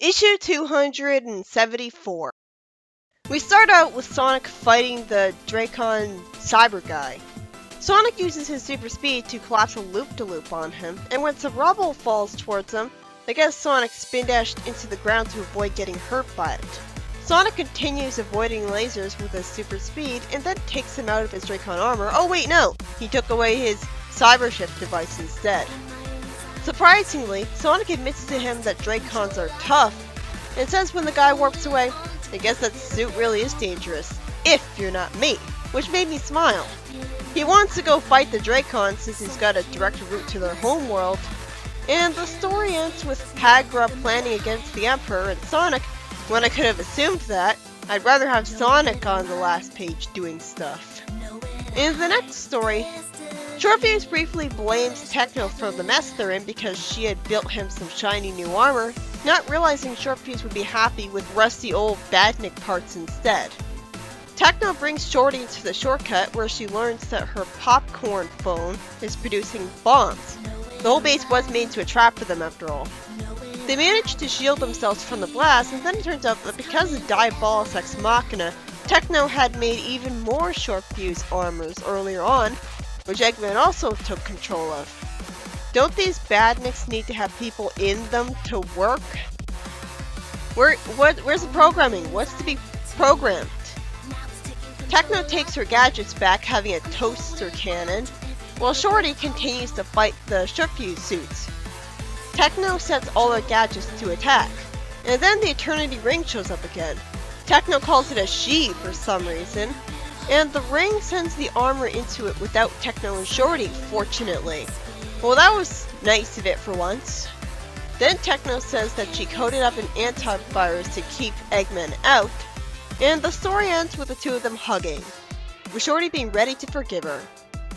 Issue 274. We start out with Sonic fighting the Dracon cyber guy. Sonic uses his super speed to collapse a loop-de-loop on him, and when some rubble falls towards him, I guess Sonic spin-dashed into the ground to avoid getting hurt by it. Sonic continues avoiding lasers with his super speed, and then takes him out of his Dracon armor. Oh wait, no! He took away his cyber ship device instead. Surprisingly, Sonic admits to him that Dracons are tough, and says when the guy warps away, I guess that suit really is dangerous, if you're not me, which made me smile. He wants to go fight the Dracons since he's got a direct route to their homeworld, and the story ends with Hagra planning against the Emperor and Sonic. When I could have assumed that, I'd rather have Sonic on the last page doing stuff. In the next story, Shortfuse briefly blames Techno for the mess they're in because she had built him some shiny new armor, not realizing Shortfuse would be happy with rusty old Badnik parts instead. Techno brings Shorty into the shortcut where she learns that her popcorn phone is producing bombs. The whole base was made into a trap for them after all. They manage to shield themselves from the blast, and then it turns out that because of Diabolus Ex Machina, Techno had made even more Shortfuse armors earlier on, which Eggman also took control of. Don't these badniks need to have people in them to work? Where's the programming? What's to be programmed? Techno takes her gadgets back, having a toaster cannon, while Shorty continues to fight the Shortfuse suits. Techno sets all her gadgets to attack, and then the Eternity Ring shows up again. Techno calls it a she for some reason, and the ring sends the armor into it without Techno and Shorty, fortunately. Well, that was nice of it for once. Then Techno says that she coded up an antivirus to keep Eggman out, and the story ends with the two of them hugging, with Shorty being ready to forgive her.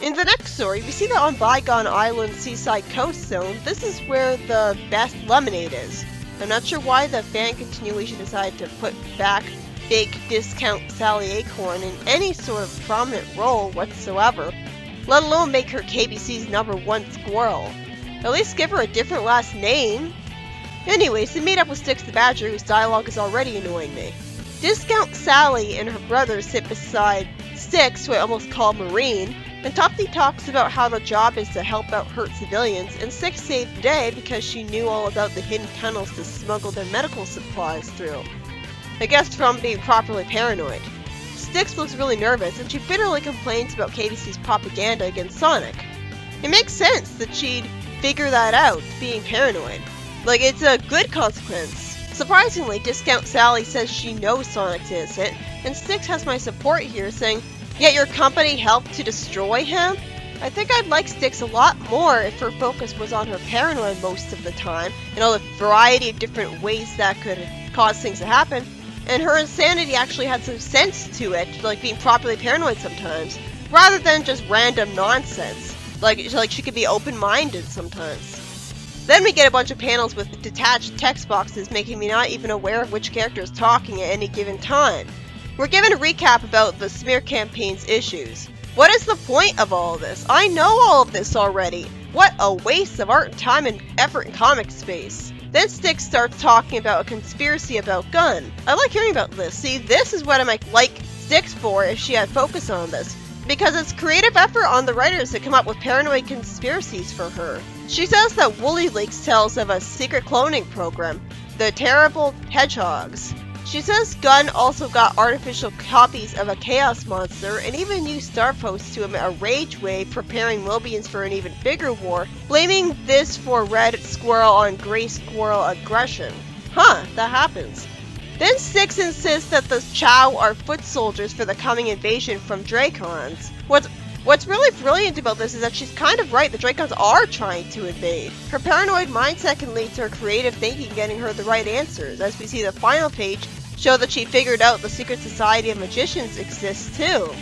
In the next story, we see that on Bygone Island Seaside Coast Zone, this is where the best lemonade is. I'm not sure why the fan continuation decided to put back Big Discount Sally Acorn in any sort of prominent role whatsoever, let alone make her KBC's #1 squirrel. At least give her a different last name. Anyways, they meet up with Styx the Badger, whose dialogue is already annoying me. Discount Sally and her brother sit beside Styx, who I almost call Marine, and Topsy talks about how the job is to help out hurt civilians, and Styx saved the day because she knew all about the hidden tunnels to smuggle their medical supplies through. I guess from being properly paranoid. Styx looks really nervous, and she bitterly complains about KBC's propaganda against Sonic. It makes sense that she'd figure that out, being paranoid. Like, it's a good consequence. Surprisingly, Discount Sally says she knows Sonic's innocent, and Styx has my support here, saying, "Yet your company helped to destroy him?" I think I'd like Styx a lot more if her focus was on her paranoia most of the time, and all the variety of different ways that could cause things to happen, and her insanity actually had some sense to it, like being properly paranoid sometimes, rather than just random nonsense. Like she could be open-minded sometimes. Then we get a bunch of panels with detached text boxes, making me not even aware of which character is talking at any given time. We're given a recap about the smear campaign's issues. What is the point of all this? I know all of this already. What a waste of art and time and effort in comic space. Then Styx starts talking about a conspiracy about Gunn. I like hearing about this. See, this is what I might like Styx for if she had focus on this, because it's creative effort on the writers to come up with paranoid conspiracies for her. She says that Woolly Leaks tells of a secret cloning program, the Terrible Hedgehogs. She says Gunn also got artificial copies of a Chaos Monster and even used Star Post to emit a rage wave, preparing Lobians for an even bigger war, blaming this for Red Squirrel on Gray Squirrel aggression. Huh, that happens. Then Styx insists that the Chow are foot soldiers for the coming invasion from Dracons. What's really brilliant about this is that she's kind of right, the Dracons are trying to invade. Her paranoid mindset can lead to her creative thinking getting her the right answers, as we see the final page show that she figured out the secret society of magicians exists too.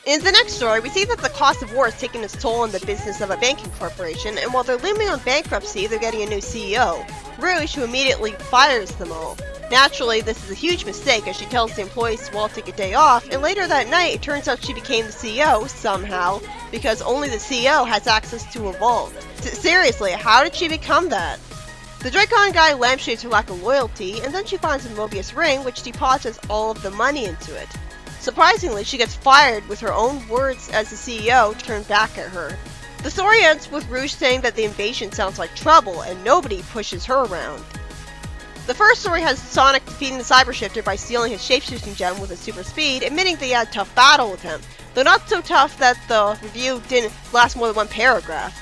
In the next story, we see that the cost of war is taking its toll on the business of a banking corporation, and while they're looming on bankruptcy, they're getting a new CEO, Rouge, who immediately fires them all. Naturally, this is a huge mistake, as she tells the employees to all take a day off, and later that night, it turns out she became the CEO, somehow, because only the CEO has access to a vault. Seriously, how did she become that? The Dracon guy lampshades her lack of loyalty, and then she finds a Mobius ring, which deposits all of the money into it. Surprisingly, she gets fired with her own words as the CEO turned back at her. The story ends with Rouge saying that the invasion sounds like trouble, and nobody pushes her around. The first story has Sonic defeating the Cybershifter by stealing his shapeshifting gem with his super speed, admitting that he had a tough battle with him, though not so tough that the review didn't last more than one paragraph.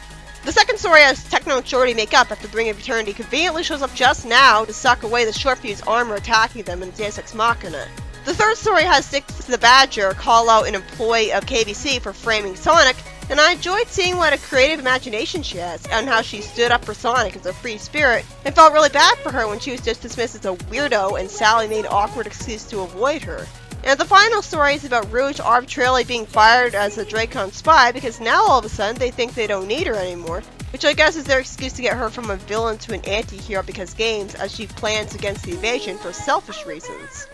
The second story has Techno and Shorty make up after the Ring of Eternity conveniently shows up just now to suck away the Short-Fuse armor attacking them in Deus Ex Machina. The third story has Six the Badger call out an employee of KBC for framing Sonic, and I enjoyed seeing what a creative imagination she has, and how she stood up for Sonic as a free spirit, and felt really bad for her when she was just dismissed as a weirdo and Sally made an awkward excuse to avoid her. And the final story is about Rouge arbitrarily being fired as a Dracon spy because now all of a sudden they think they don't need her anymore, which I guess is their excuse to get her from a villain to an anti-hero because games, as she plans against the invasion for selfish reasons.